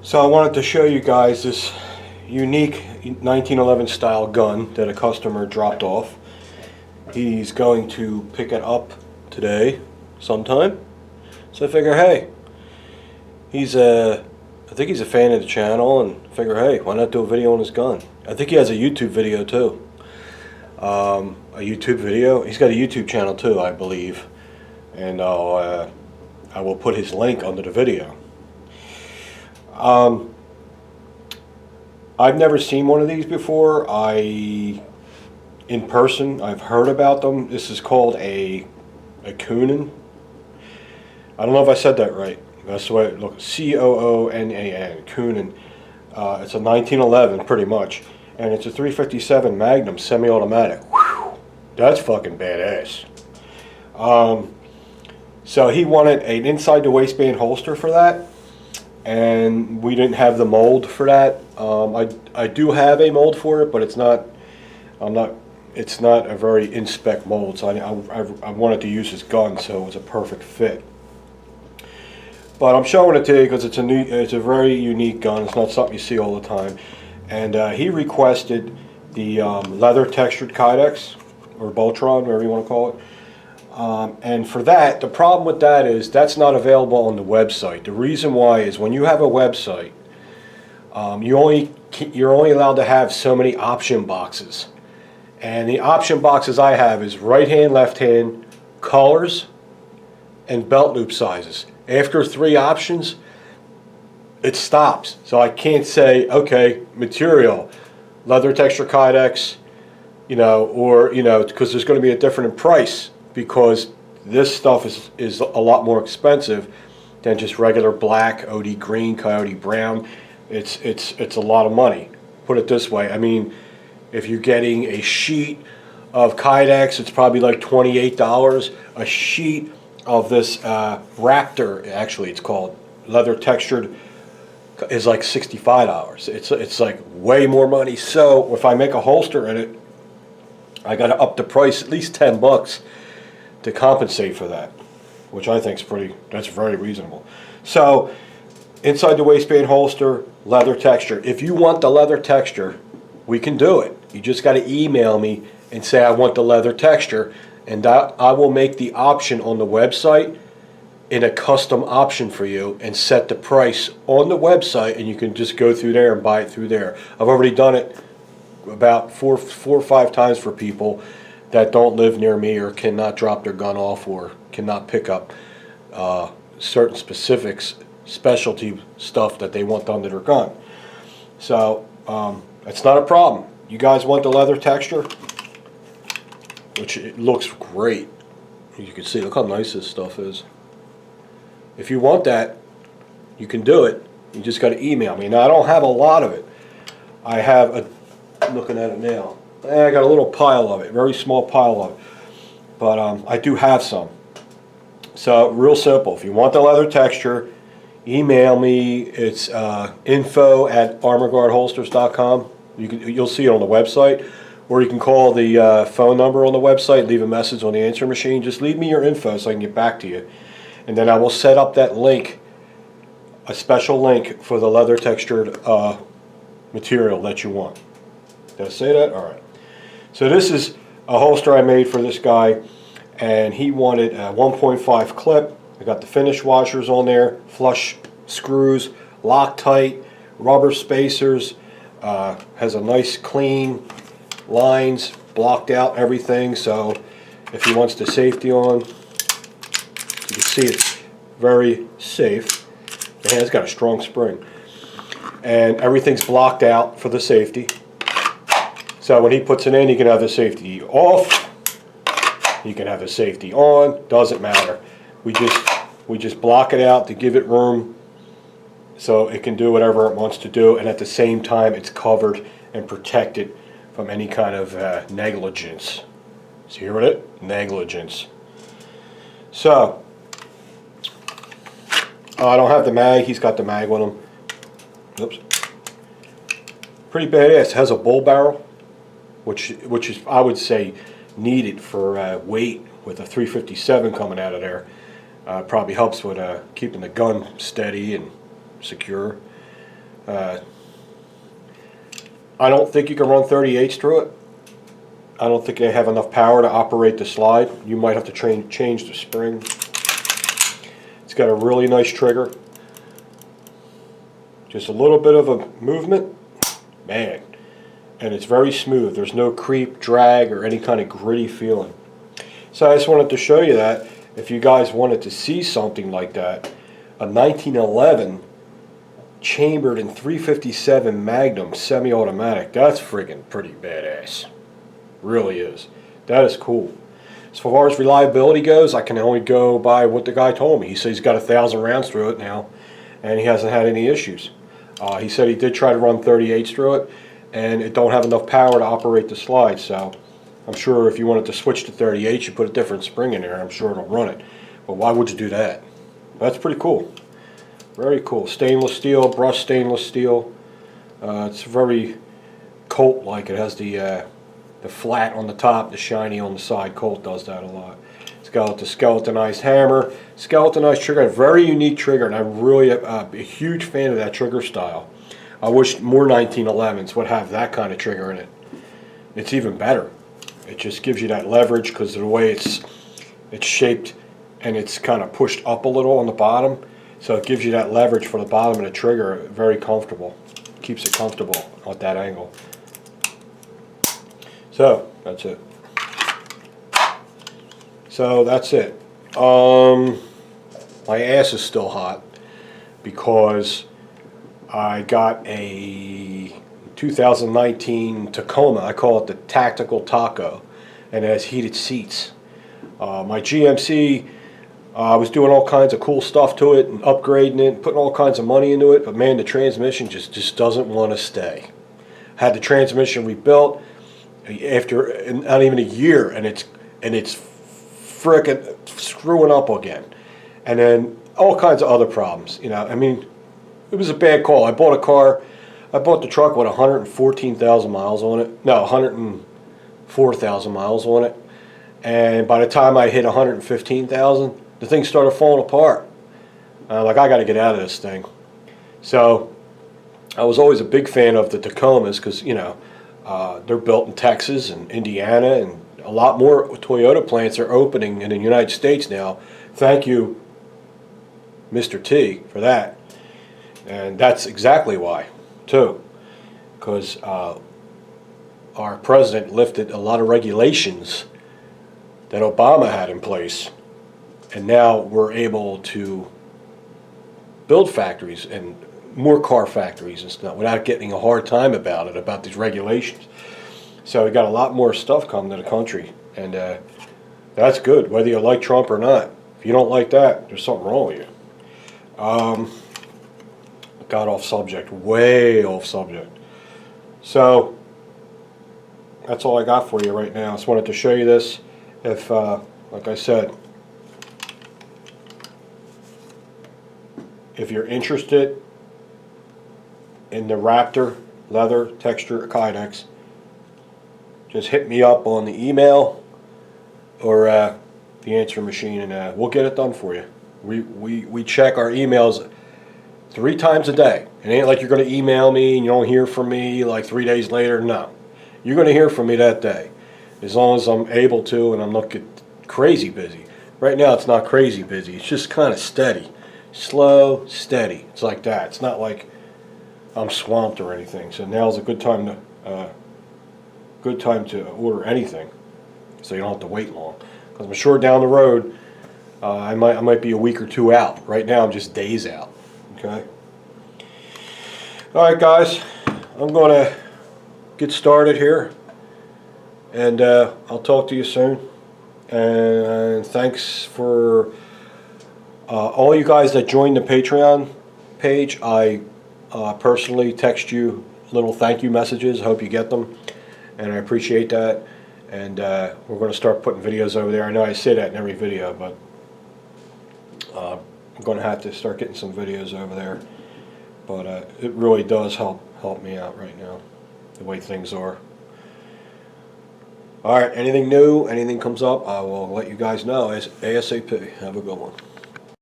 So I wanted to show you guys this unique 1911 style gun that a customer dropped off. He's going to pick it up today sometime. So I figure, hey, I think he's a fan of the channel, and figure, hey, why not do a video on his gun? I think he has a YouTube video too. He's got a YouTube channel too, I believe, and I will put his link under the video. I've never seen one of these before. In person, I've heard about them. This is called a Coonan. I don't know if I said that right. That's the way it looks. C-O-O-N-A-N, Coonan. It's a 1911, pretty much, and it's a 357 Magnum semi-automatic. Whew, that's fucking badass. So he wanted an inside the waistband holster for that, and we didn't have the mold for that. I do have a mold for it, but it's not a very in-spec mold. So I wanted to use his gun, so it was a perfect fit. But I'm showing it to you because it's a very unique gun. It's not something you see all the time. And he requested the leather textured Kydex, or Boltron, whatever you want to call it. And for that, the problem with that is that's not available on the website. The reason why is when you have a website, you're only allowed to have so many option boxes. And the option boxes I have is right hand, left hand, colors, and belt loop sizes. After 3 options, it stops. So I can't say, okay, material, leather texture Kydex, because there's going to be a different price, because this stuff is a lot more expensive than just regular black, OD green, coyote brown. It's a lot of money. Put it this way, I mean, if you're getting a sheet of Kydex, it's probably like $28. A sheet of this Raptor, actually it's called, leather textured, is like $65. It's like way more money. So if I make a holster in it, I got to up the price at least $10 to compensate for that, which I think is that's very reasonable. So inside the waistband holster, leather texture. If you want the leather texture, we can do it. You just got to email me and say I want the leather texture, and I will make the option on the website in a custom option for you and set the price on the website, and you can just go through there and buy it through there. I've already done it about four or five times for people that don't live near me or cannot drop their gun off or cannot pick up certain specialty stuff that they want done to their gun. So it's not a problem. You guys want the leather texture, which it looks great. You can see, look how nice this stuff is. If you want that, you can do it. You just got to email me. Now, I don't have a lot of it. I'm looking at it now. I got a little pile of it, very small pile of it. But I do have some. So, real simple. If you want the leather texture, email me. It's info@armorguardholsters.com. You'll see it on the website. Or you can call the phone number on the website, leave a message on the answer machine. Just leave me your info so I can get back to you. And then I will set up that link, a special link for the leather textured material that you want. Did I say that? All right. So this is a holster I made for this guy, and he wanted a 1.5 clip. I got the finish washers on there, flush screws, Loctite, rubber spacers, has a nice clean lines, blocked out everything. So if he wants the safety on, you can see it's very safe. The hand's got a strong spring, and everything's blocked out for the safety. So when he puts it in, he can have the safety off, he can have the safety on, doesn't matter. We just block it out to give it room so it can do whatever it wants to do, and at the same time it's covered and protected from any kind of negligence. So you hear it? Negligence. So I don't have the mag. He's got the mag with him. Oops. Pretty badass. It has a bull barrel, which is, I would say, needed for weight with a 357 coming out of there. Probably helps with keeping the gun steady and secure. I don't think you can run 38s through it. I don't think they have enough power to operate the slide. You might have to change the spring. It's got a really nice trigger. Just a little bit of a movement, man, and it's very smooth. There's no creep, drag, or any kind of gritty feeling. So I just wanted to show you that if you guys wanted to see something like that, a 1911 chambered in 357 Magnum semi-automatic, that's friggin' pretty badass. Really is. That is cool. As far as reliability goes, I can only go by what the guy told me. He said he's got 1,000 rounds through it now, and he hasn't had any issues. He said he did try to run 38s through it, and it don't have enough power to operate the slide. So I'm sure if you wanted to switch to 38s, you put a different spring in there. I'm sure it'll run it. But why would you do that? That's pretty cool. Very cool. Stainless steel, brushed stainless steel. It's very Colt-like. It has the flat on the top, the shiny on the side. Colt does that a lot. It's got the skeletonized hammer, skeletonized trigger, a very unique trigger, and I'm really a huge fan of that trigger style. I wish more 1911s would have that kind of trigger in it. It's even better. It just gives you that leverage because of the way it's shaped, and it's kind of pushed up a little on the bottom, so it gives you that leverage for the bottom of the trigger. Very comfortable. Keeps it comfortable at that angle. So that's it. So that's it. My ass is still hot because I got a 2019 Tacoma. I call it the Tactical Taco, and it has heated seats. My GMC, I was doing all kinds of cool stuff to it and upgrading it, putting all kinds of money into it, but man, the transmission just doesn't want to stay. Had the transmission rebuilt after not even a year, and it's frickin' screwing up again, and then all kinds of other problems. You know, I mean, it was a bad call. I bought the truck with 114,000 miles on it. No, 104,000 miles on it, and by the time I hit 115,000, the thing started falling apart. Like, I got to get out of this thing. So I was always a big fan of the Tacomas because, you know, they're built in Texas and Indiana, and a lot more Toyota plants are opening in the United States now. Thank you, Mr. T, for that. And that's exactly why, too. Because our president lifted a lot of regulations that Obama had in place. And now we're able to build factories and more car factories and stuff without getting a hard time about these regulations. So we got a lot more stuff coming to the country, and that's good, whether you like Trump or not. If you don't like that, there's something wrong with you. Got off subject, way off subject. So that's all I got for you right now. I just wanted to show you this. If, like I said, if you're interested in the Raptor leather texture Kydex, just hit me up on the email or the answer machine, and we'll get it done for you. We check our emails 3 times a day. It ain't like you're going to email me and you don't hear from me like 3 days later. No. You're going to hear from me that day, as long as I'm able to and I'm not get crazy busy. Right now it's not crazy busy. It's just kind of steady. Slow, steady. It's like that. It's not like I'm swamped or anything. So now's a good time to order anything, so you don't have to wait long. Because I'm sure down the road I might be a week or 2 out. Right now I'm just days out. Okay. All right, guys. I'm going to get started here, and I'll talk to you soon. And thanks for all you guys that joined the Patreon page. I personally text you little thank you messages. I hope you get them, and I appreciate that. And we're going to start putting videos over there. I know I say that in every video, but I'm going to have to start getting some videos over there. But it really does help me out right now, the way things are. All right, anything new, anything comes up, I will let you guys know ASAP. Have a good one.